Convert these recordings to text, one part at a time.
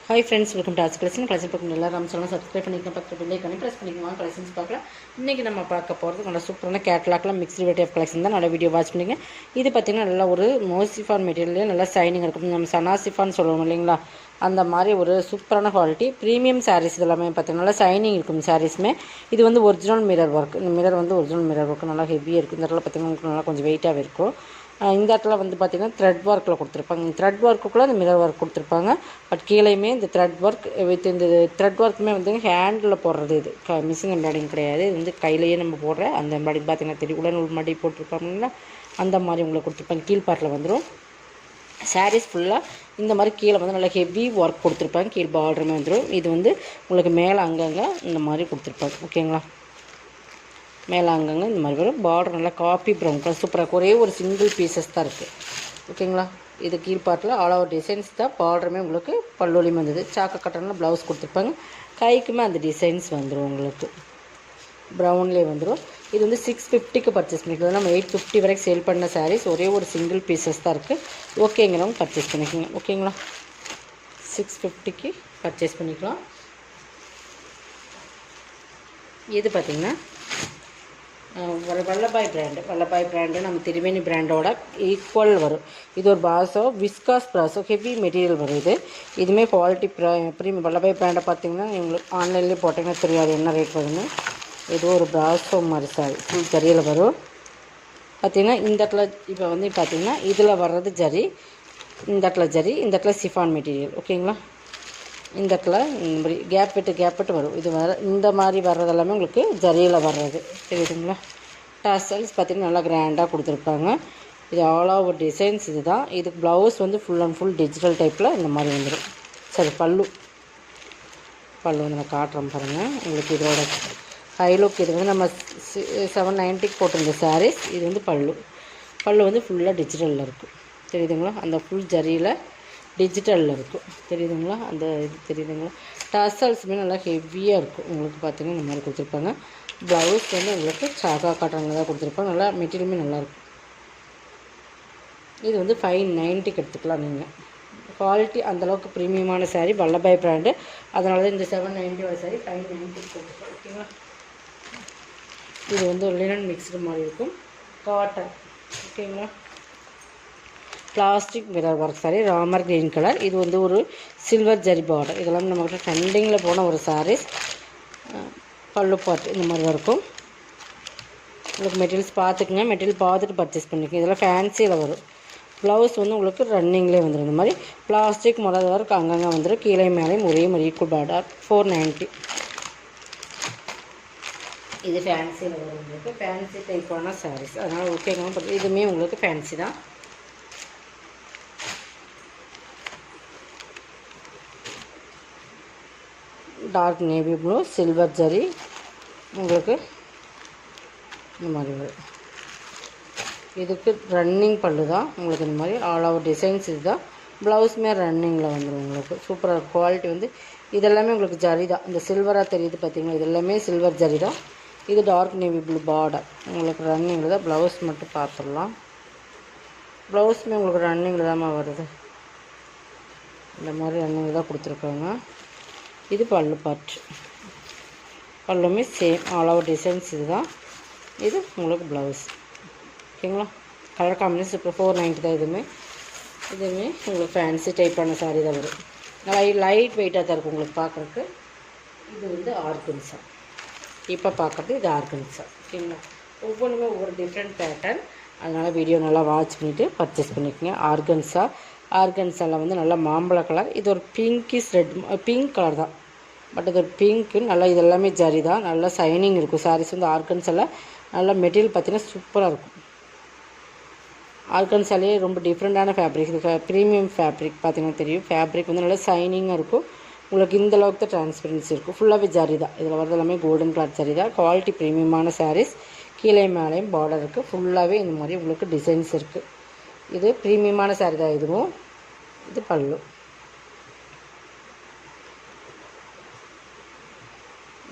Hi friends, welcome to arts collection. பார்க்கணும் எல்லாரும் channel subscribe பண்ணிக்கலாம், பக்கத்து பெல் ஐகானை ப்ரெஸ் பண்ணிக்கலாம். கலெக்ஷன்ஸ் பார்க்கலாம். இன்றைக்கி நம்ம பார்க்க போகிறது நல்ல சூப்பரான கேட்லாக்லாம் மிக்ஸ்டு வெரைட்டி ஆஃப் கலெக்ஷன் தான். நல்ல வீடியோ வாட்ச் பண்ணிங்க. இது பார்த்திங்கன்னா நல்லா ஒரு மோசிஃபான் மெட்டீரியல்லே நல்லா ஷைனிங் இருக்கும். நம்ம சனாசிஃபான் சொல்லுவோம் இல்லைங்களா, அந்த மாதிரி ஒரு சூப்பரான குவாலிட்டி ப்ரீமியம் சாரீஸ். இது எல்லாமே பார்த்திங்கன்னா நல்லா ஷைனிங் இருக்கும் சாரீஸுமே. இது வந்து ஒரிஜினல் மிரர் ஒர்க். இந்த மிரர் வந்து ஒரிஜினல் மிரர் ஒர்க் நல்லா ஹெவியாக இருக்குது. இந்த இடத்துல பார்த்திங்கன்னா உங்களுக்கு நல்லா கொஞ்சம் வெயிட்டாகவே இருக்கும். இந்த இடத்துல வந்து பார்த்திங்கன்னா த்ரெட் ஒர்க்கில் கொடுத்துருப்பாங்க. இந்த த்ரெட் ஒர்க்குள்ளே இந்த மிரர் ஒர்க் கொடுத்துருப்பாங்க. பட் கீழேயுமே இந்த த்ரெட் ஒர்க் வித் இந்த த்ரெட் ஒர்க்குமே வந்து ஹேண்டில் போடுறது. இது மிஷின் எம்ப்ராய்டிங் கிடையாது. இது வந்து கையிலேயே நம்ம போடுற அந்த எம்ப்ராய்டிங் பார்த்திங்கன்னா தெரியும். உடனே மாட்டி போட்டிருப்பாங்கன்னா அந்த மாதிரி உங்களுக்கு கொடுத்துருப்பாங்க. கீழ்பாட்டில் வந்துடும். சாரீஸ் ஃபுல்லாக இந்த மாதிரி கீழே வந்து நல்லா ஹெவி ஒர்க் கொடுத்துருப்பாங்க. கீழ் பார்டருமே வந்துடும். இது வந்து உங்களுக்கு மேலே அங்கங்கே இந்த மாதிரி கொடுத்துருப்பாங்க. ஓகேங்களா, மேலே அங்கங்கே இந்த மாதிரி வரும். பார்டர் நல்லா காப்பி ப்ரௌன் கலர் சூப்பராக ஒரே ஒரு சிங்கிள் பீசஸ் தான் இருக்குது. ஓகேங்களா, இது கீழ்பாட்டில் ஆல் ஓவர் டிசைன்ஸ் தான். பார்டருமே உங்களுக்கு பல்லோலியும் வந்தது. சாக்க கட்டனில் ப்ளவுஸ் கொடுத்துருப்பாங்க. கைக்குமே அந்த டிசைன்ஸ் வந்துடும். உங்களுக்கு ப்ரௌன்லேயே வந்துடும். இது வந்து 650க்கு பர்ச்சேஸ் பண்ணிக்கலாம். நம்ம 850 வரைக்கும் சேல் பண்ண சாரீஸ் ஒரே ஒரு சிங்கிள் பீசஸ் தான் இருக்குது. ஓகேங்கிறவங்க பர்ச்சேஸ் பண்ணிக்கோங்க. ஓகேங்களா, 650க்கு பர்ச்சேஸ் பண்ணிக்கலாம். இது பார்த்திங்கன்னா ஒரு வல்லபாய் பிராண்டு நம்ம திரிவேணி பிராண்டோட ஈக்குவல் வரும். இது ஒரு பாசோ விஸ்காஸ் ப்ராசோ ஹெவி மெட்டீரியல் வரும். இதுவுமே குவாலிட்டி ப்ரீமியம். வல்லபாய் பிராண்டை பார்த்திங்கன்னா உங்களுக்கு ஆன்லைன்லேயே போட்டிங்கன்னா தெரியாது என்ன ரேட் வருதுன்னு. இது ஒரு பிராசோ மாதிரி சாரி ஃபுல் ஜரியில் வரும். பார்த்திங்கன்னா இந்த இடத்துல இப்போ வந்து பார்த்திங்கன்னா இதில் வர்றது ஜரி, இந்த இடத்துல ஜரி, இந்த இடத்துல சிஃபான் மெட்டீரியல். ஓகேங்களா, இந்த இடத்துல இந்த மாதிரி கேப் விட்டு வரும். இது இந்த மாதிரி வர்றது எல்லாமே உங்களுக்கு ஜரியில் வர்றது தெரியுதுங்களா. டாசல்ஸ் பார்த்திங்கன்னா நல்லா கிராண்டாக கொடுத்துருப்பாங்க. இது ஆல் ஓவர் டிசைன்ஸ். இது தான். இதுக்கு ப்ளவுஸ் வந்து ஃபுல் அண்ட் ஃபுல் டிஜிட்டல் டைப்பில் இந்த மாதிரி வந்துடும். சரி, பல்லு வந்து நான் காட்டுறேன் பாருங்கள் உங்களுக்கு. இதோட ஹைலுக் இது வந்து நம்ம 790க்கு போட்டிருந்த சாரீஸ். இது வந்து பல்லு வந்து ஃபுல்லாக டிஜிட்டலில் இருக்கும். தெரியுதுங்களா, அந்த ஃபுல் ஜரியில் டிஜிட்டலில் இருக்கும். தெரியுதுங்களா, அந்த இது தெரியுதுங்களா. டசல்ஸுமே நல்லா ஹெவியாக இருக்கும். உங்களுக்கு பார்த்திங்கன்னா இந்த மாதிரி கொடுத்துருப்பாங்க. ப்ளவுஸ் வந்து உங்களுக்கு சாகா காட்டனில் தான் கொடுத்துருப்பாங்க. நல்லா மெட்டீரியலுமே நல்லாயிருக்கும். இது வந்து 590க்கு எடுத்துக்கலாம் நீங்கள். குவாலிட்டி அந்தளவுக்கு ப்ரீமியமான சாரீ வல்லபாய் பிராண்டு. அதனால தான் இந்த 790 சாரீ 590க்கு கொடுத்துருக்கோம். ஓகேங்களா, இது வந்து லினன் மிக்ஸ்டு மாதிரி இருக்கும், காட்டன். ஓகேங்களா, plastic mirror work sari Ramar green colour. இது வந்து ஒரு சில்வர் ஜரி பார்டர். இதெல்லாம் நம்மகிட்ட ட்ரெண்டிங்கில் போன ஒரு சாரீஸ். பல்லு பாட்டு இந்த மாதிரி தான் இருக்கும். உங்களுக்கு மெட்டீரியல்ஸ் பார்த்துக்குங்க. மெட்டீரியல் பார்த்துட்டு பர்ச்சேஸ் பண்ணிக்கோங்க. இதெல்லாம் ஃபேன்சியில் வரும். ப்ளவுஸ் வந்து உங்களுக்கு ரன்னிங்லேயே வந்துடும். இந்த மாதிரி பிளாஸ்டிக் முதல் ஒர்க் அங்கங்கே வந்துடும். கீழே மேலேயும் ஒரே மாதிரி ஈக்குவல் பார்டர். 490. இது ஃபேன்சியில் வரும். உங்களுக்கு ஃபேன்சி டைப்பான சாரீஸ். அதனால் ஓகேங்க. இதுவுமே உங்களுக்கு ஃபேன்சி தான். Dark navy blue silver zari உங்களுக்கு இந்த மாதிரி வரும். இதுக்கு ரன்னிங் பல்லு தான் உங்களுக்கு. இந்த மாதிரி ஆல் ஓவர் டிசைன்ஸ் இது தான். ப்ளவுஸுமே ரன்னிங்கில் வந்துடும். உங்களுக்கு சூப்பராக குவாலிட்டி வந்து இதெல்லாமே உங்களுக்கு ஜரி தான். இந்த சில்வராக தெரியுது பார்த்திங்களா, இது எல்லாமே சில்வர் ஜரி தான். இது டார்க் நேவி ப்ளூ பார்டர் உங்களுக்கு ரன்னிங்கில் தான். ப்ளவுஸ் மட்டும் பார்த்துடலாம். ப்ளவுஸுமே உங்களுக்கு ரன்னிங்கில் தான் வருது. இந்த மாதிரி ரன்னிங்கில் தான் கொடுத்துருக்காங்க. இது பல்லு பாட்டு. பல்லுமே சேம் ஆல் ஓவர் டிசைன்ஸ் இது தான். இது உங்களுக்கு ப்ளவுஸ். ஓகேங்களா, கலர் காம்பினேஷன் இப்போ 490 தான். இதுவுமே உங்களுக்கு ஃபேன்சி டைப்பான சாரீ தான் வரும். லைட் வெயிட்டாக தான் இருக்கும் உங்களுக்கு பார்க்குறதுக்கு. இது வந்து ஆர்கன்ஸா. இப்போ பார்க்குறது இது ஆர்கன்ஸா. ஓகேங்களா, ஒவ்வொன்றுமே ஒவ்வொரு டிஃப்ரெண்ட் பேட்டர்ன். அதனால் வீடியோ நல்லா வாட்ச் பண்ணிவிட்டு பர்ச்சேஸ் பண்ணிக்கோங்க. ஆர்கன்ஸாவில் வந்து நல்லா மாம்பழ கலர். இது ஒரு பிங்கிஷ் ரெட் பிங்க் கலர் தான். பட் இது ஒரு பிங்க்கு நல்லா. இது எல்லாமே ஜரி தான். நல்லா ஷைனிங் இருக்கும். சாரீஸ் வந்து ஆர்கன்ஸாவில் நல்லா மெட்டீரியல் பார்த்திங்கன்னா சூப்பராக இருக்கும். ஆர்கன்ஸாலே ரொம்ப டிஃப்ரெண்ட்டான ஃபேப்ரிக். இது ப்ரீமியம் ஃபேப்ரிக் பார்த்திங்கன்னா தெரியும். ஃபேப்ரிக் வந்து நல்லா ஷைனிங்காக இருக்கும். உங்களுக்கு இந்த அளவுக்கு தான் டிரான்ஸ்பரன்சி இருக்கும். ஃபுல்லாகவே ஜரி தான். இதில் வரது எல்லாமே கோல்டன் கலர் ஜரி தான். குவாலிட்டி ப்ரீமியமான சாரீஸ். கீழே மேலேயும் பார்டர் இருக்குது. ஃபுல்லாகவே இந்த மாதிரி உங்களுக்கு டிசைன்ஸ் இருக்குது. இது ப்ரீமியமான சாரீ தான். இதுவும் இது பல்லு.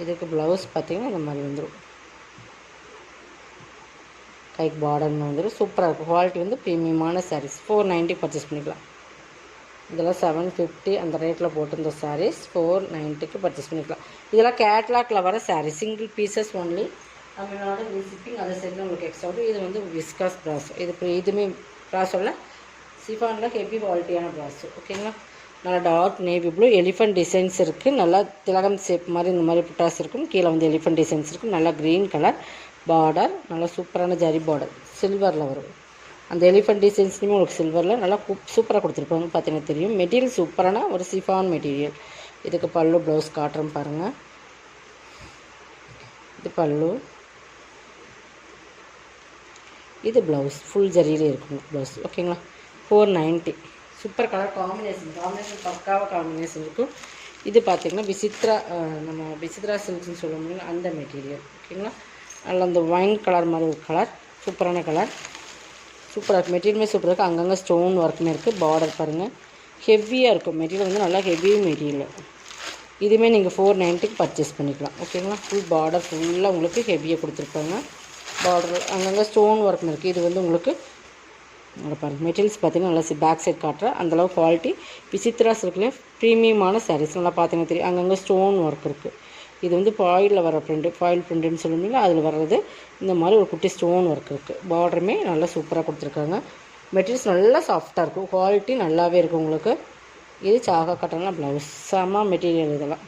இதுக்கு ப்ளவுஸ் பார்த்திங்கன்னா இந்த மாதிரி வந்துடும். கைக்கு பார்டர்னு வந்துடும். சூப்பராக இருக்கும். குவாலிட்டி வந்து ப்ரீமியமான சாரீஸ். 490 பர்ச்சேஸ் பண்ணிக்கலாம். இதெல்லாம் 750 அந்த ரேட்டில் போட்டிருந்த சாரீஸ் 490க்கு பர்ச்சேஸ் பண்ணிக்கலாம். இதெல்லாம் கேட்லாக்ல வர sari, single pieces only. Tamil Nadu shipping அதை சேர்ந்து உங்களுக்கு எக்ஸ்ட்ரா வரும். இது வந்து விஸ்காஸ் ப்ராஸ், இதுவுமே ப்ராஸோட சிஃபானில் ஹெவி குவாலிட்டியான ப்ராஸ். ஓகேங்களா. நல்லா dark navy blue, elephant designs இருக்குது. நல்லா திலகம் ஷேப் மாதிரி இந்த மாதிரி புட்டாஸ் இருக்கும். கீழே வந்து எலிஃபண்ட் டிசைன்ஸ் இருக்கும். நல்லா க்ரீன் கலர் பார்டர், நல்லா சூப்பரான ஜரி பார்டர், சில்வரில் வரும். அந்த எலிஃபண்ட் டிசைன்ஸ்லையுமே உங்களுக்கு சில்வரில் நல்லா சூப்பராக கொடுத்துருப்பாங்க. பார்த்தீங்கன்னா தெரியும். மெட்டீரியல் சூப்பரான ஒரு சிஃபான் மெட்டீரியல். இதுக்கு பல்லு ப்ளவுஸ் காட்டுறோம் பாருங்கள். இது பல்லு, இது ப்ளவுஸ் ஃபுல் ஜரியிலே இருக்கும் ப்ளவுஸ். ஓகேங்களா. 490. சூப்பர் கலர் காம்பினேஷன் பக்காவாக காம்பினேஷன் இருக்கும். இது பார்த்திங்கன்னா நம்ம விசித்ரா சில்க்ஸ்னு சொல்ல முடியும் அந்த மெட்டீரியல். ஓகேங்களா. அதில் அந்த வைன் கலர் மாதிரி ஒரு கலர், சூப்பரான கலர், சூப்பராக இருக்குது. மெட்டீரியலுமே சூப்பராக இருக்குது. அங்கங்கே ஸ்டோன் ஒர்க்குமே இருக்குது. பார்டர் பாருங்கள், ஹெவியாக இருக்கும் மெட்டீரியல், வந்து நல்லா ஹெவி மெட்டீரியல். இதுவுமே நீங்கள் 490க்கு பர்ச்சேஸ் பண்ணிக்கலாம். ஓகேங்களா. ஃபுல் பார்டர் ஃபுல்லாக உங்களுக்கு ஹெவியாக கொடுத்துருப்பாங்க. பார்டர் அங்கங்கே ஸ்டோன் ஒர்க்குமே இருக்குது. இது வந்து உங்களுக்கு பாருங்கள் மெட்டீரியல்ஸ் பார்த்திங்கன்னா நல்லா பேக் சைட் காட்டுற அந்தளவு குவாலிட்டி. விசித்ரா சில்க்லேயே ப்ரீமியமான சாரீஸ் நல்லா பார்த்தீங்கன்னா தெரியும். அங்கங்கே ஸ்டோன் ஒர்க் இருக்குது. இது வந்து ஃபாயிலில் வர ஃபாயில் பிரிண்ட்டுன்னு சொல்லுவீங்க, அதில் வர்றது இந்த மாதிரி ஒரு குட்டி ஸ்டோன் ஒர்க் இருக்குது. பார்டருமே நல்லா சூப்பராக கொடுத்துருக்காங்க. மெட்டீரியல்ஸ் நல்லா சாஃப்டாக இருக்கும். குவாலிட்டி நல்லாவே இருக்கும் உங்களுக்கு. இது சாகா காட்டன்லாம் ப்ளவுஸ், செம மெட்டீரியல். இதெல்லாம்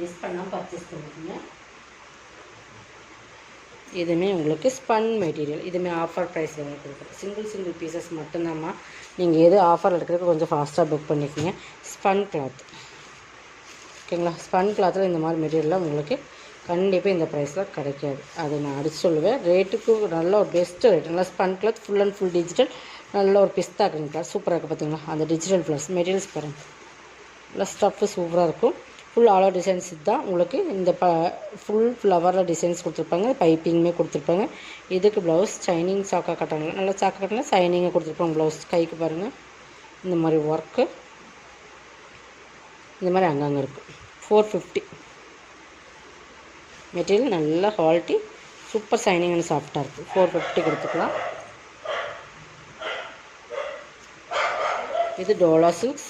மிஸ் பண்ணால் பர்ச்சேஸ் பண்ணிக்கோங்க. இதுவுமே உங்களுக்கு ஸ்பன் மெட்டீரியல். இதுவுமே ஆஃபர் ப்ரைஸில் உங்களுக்கு கொடுக்குறேன். சிங்கிள் பீசஸ் மட்டும்தாம்மா. நீங்கள் எது ஆஃபர் எடுக்கிறதுக்கு கொஞ்சம் ஃபாஸ்ட்டாக புக் பண்ணிக்கோங்க. Spun cloth. ஓகேங்களா. ஸ்பன் கிளாத்தில் இந்த மாதிரி மெட்டீரியல்லாம் உங்களுக்கு கண்டிப்பாக இந்த ப்ரைஸில் கிடைக்காது. அது நான் அடித்து சொல்லுவேன். ரேட்டுக்கு நல்ல ஒரு பெஸ்ட்டு ரேட். நல்லா spun cloth full and full digital, நல்ல ஒரு பிஸ்தா கிரீன் கலர் சூப்பராக இருக்குது. பார்த்தீங்களா அந்த டிஜிட்டல் ஃப்ளவர்ஸ் மெட்டீரியல்ஸ் பாருங்கள். நல்லா ஸ்டஃப்பு சூப்பராக இருக்கும். ஃபுல் ஆல் ஓவர் டிசைன்ஸ் தான் உங்களுக்கு. இந்த ஃபுல் ஃப்ளவரில் டிசைன்ஸ் கொடுத்துருப்பாங்க. பைப்பிங்குமே கொடுத்துருப்பாங்க. இதுக்கு ப்ளவுஸ் ஷைனிங் சாக்கா கட்டனில், நல்லா சாக்கா கட்டனில் ஷைனிங்காக கொடுத்துருப்பாங்க. ப்ளவுஸ் கைக்கு பாருங்கள் இந்த மாதிரி ஒர்க்கு, இந்த மாதிரி அங்கங்கே இருக்குது. 450. மெட்டீரியல் நல்ல குவாலிட்டி, சூப்பர் ஷைனிங் அண்ட் சாஃப்டாக இருக்குது. 450 கொடுத்துக்கலாம். இது Dola silks,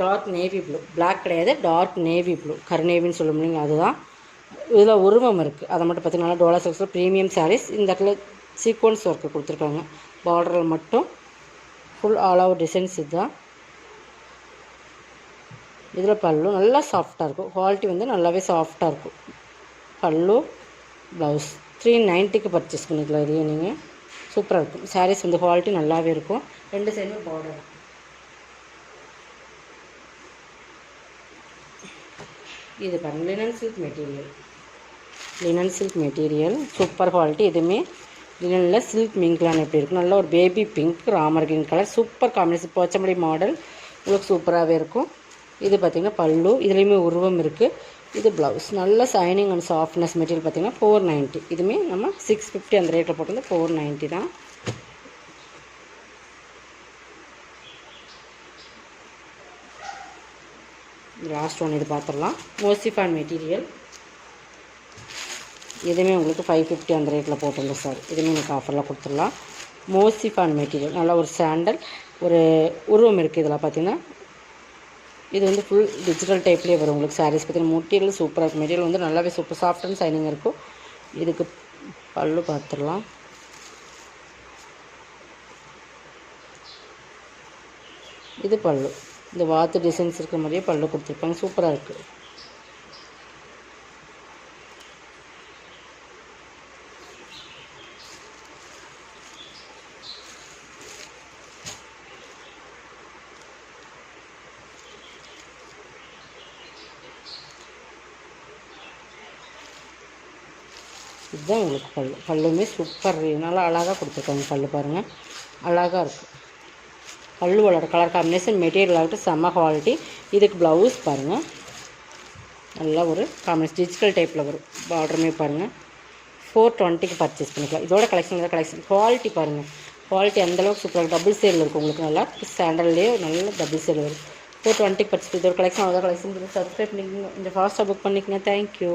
dark navy blue, black கிடையாது, டார்க் நேவி ப்ளூ, கருநேவின்னு சொல்ல முடியுங்க. அதுதான் இதில் உருவம் இருக்குது. அதை மட்டும் பார்த்திங்கன்னா டோலா சில்க்ஸில் ப்ரீமியம் சாரீஸ். இந்த இடத்துல சீக்வன்ஸ் ஒர்க்கு கொடுத்துருக்காங்க. பார்டரில் மட்டும் ஃபுல் ஆல் ஓவர் டிசைன்ஸ். இதுதான் இதில் பல்லு நல்லா சாஃப்டாக இருக்கும். குவாலிட்டி வந்து நல்லாவே சாஃப்டாக இருக்கும். பல்லு ப்ளவுஸ் 390க்கு பர்ச்சேஸ் பண்ணிக்கலாம். இதையும் நீங்கள் சூப்பராக இருக்கும். சாரீஸ் வந்து குவாலிட்டி நல்லாவே இருக்கும். ரெண்டு சைடுமே பார்டர். இது பாருங்கள் linen silk material. Linen silk material super quality. இதுவுமே லினனில் சில்க் மிங்க்லான் எப்படி இருக்கும். நல்ல ஒரு baby pink, Ramar green colour, super combination. Pochampally model உங்களுக்கு சூப்பராகவே இருக்கும். இது பார்த்திங்கன்னா பல்லு, இதுலேயுமே உருவம் இருக்குது. இது ப்ளவுஸ், நல்ல ஷைனிங் அண்ட் சாஃப்ட்னஸ் மெட்டீரியல். பார்த்திங்கன்னா 490. இதுவுமே நம்ம 650 அந்த ரேட்டில் போட்டிருந்தோம். 490 தான். லாஸ்ட் ஒன் இது பார்த்துடலாம். மோசிஃபான் மெட்டீரியல். இதுவுமே உங்களுக்கு 550 அந்த ரேட்டில் போட்டிருந்தோம் சார். இதுவுமே எனக்கு ஆஃபரில் கொடுத்துடலாம். மோசிஃபான் மெட்டீரியல், நல்லா ஒரு சாண்டல், ஒரு உருவம் இருக்குது. இதில் பார்த்திங்கன்னா இது வந்து ஃபுல் டிஜிட்டல் டைப்லேயே வரும் உங்களுக்கு. சாரீஸ் பார்த்திங்கன்னா மெட்டீரியல் சூப்பராக இருக்கும். மெட்டீரியல் வந்து நல்லாவே சூப்பர் சாஃப்ட் அண்ட் ஷைனிங் இருக்கும். இதுக்கு பல்லு பார்த்துடலாம். இது பல்லு, இந்த வாத்து டிசைன்ஸ் இருக்கிற மாதிரியே பல்லு கொடுத்துருப்பாங்க. சூப்பராக இருக்குது. இதுதான் உங்களுக்கு பல்லு. பல்லுமே சூப்பர், நல்லா அழகாக கொடுத்துருக்காங்க. பல்லு பாருங்கள், அழகாக இருக்குது. பல்லுவோட கலர் காம்பினேஷன், மெட்டீரியல் ஆகட்டும் செம்ம குவாலிட்டி. இதுக்கு ப்ளவுஸ் பாருங்கள், நல்லா ஒரு காம்பினேஷன் டிஜிட்டல் டைப்பில் வரும். பார்டருமே பாருங்கள். 420க்கு பர்ச்சேஸ் பண்ணிக்கலாம். இதோட கலெக்ஷன் குவாலிட்டி பாருங்கள். குவாலிட்டி அந்தளவுக்கு சூப்பராக டபுள் சேல் இருக்கும் உங்களுக்கு. நல்லா சாண்டல்லே நல்ல டபுள் சேல் வரும். 420க்கு பர்ச்சேஸ். இதோட கலெக்ஷன் அவ்வளோ கலெக்ஷன். சப்ஸ்கிரைப் பண்ணிக்கோங்க, கொஞ்சம் ஃபாஸ்ட்டாக புக் பண்ணிக்கோங்க. தேங்க்யூ.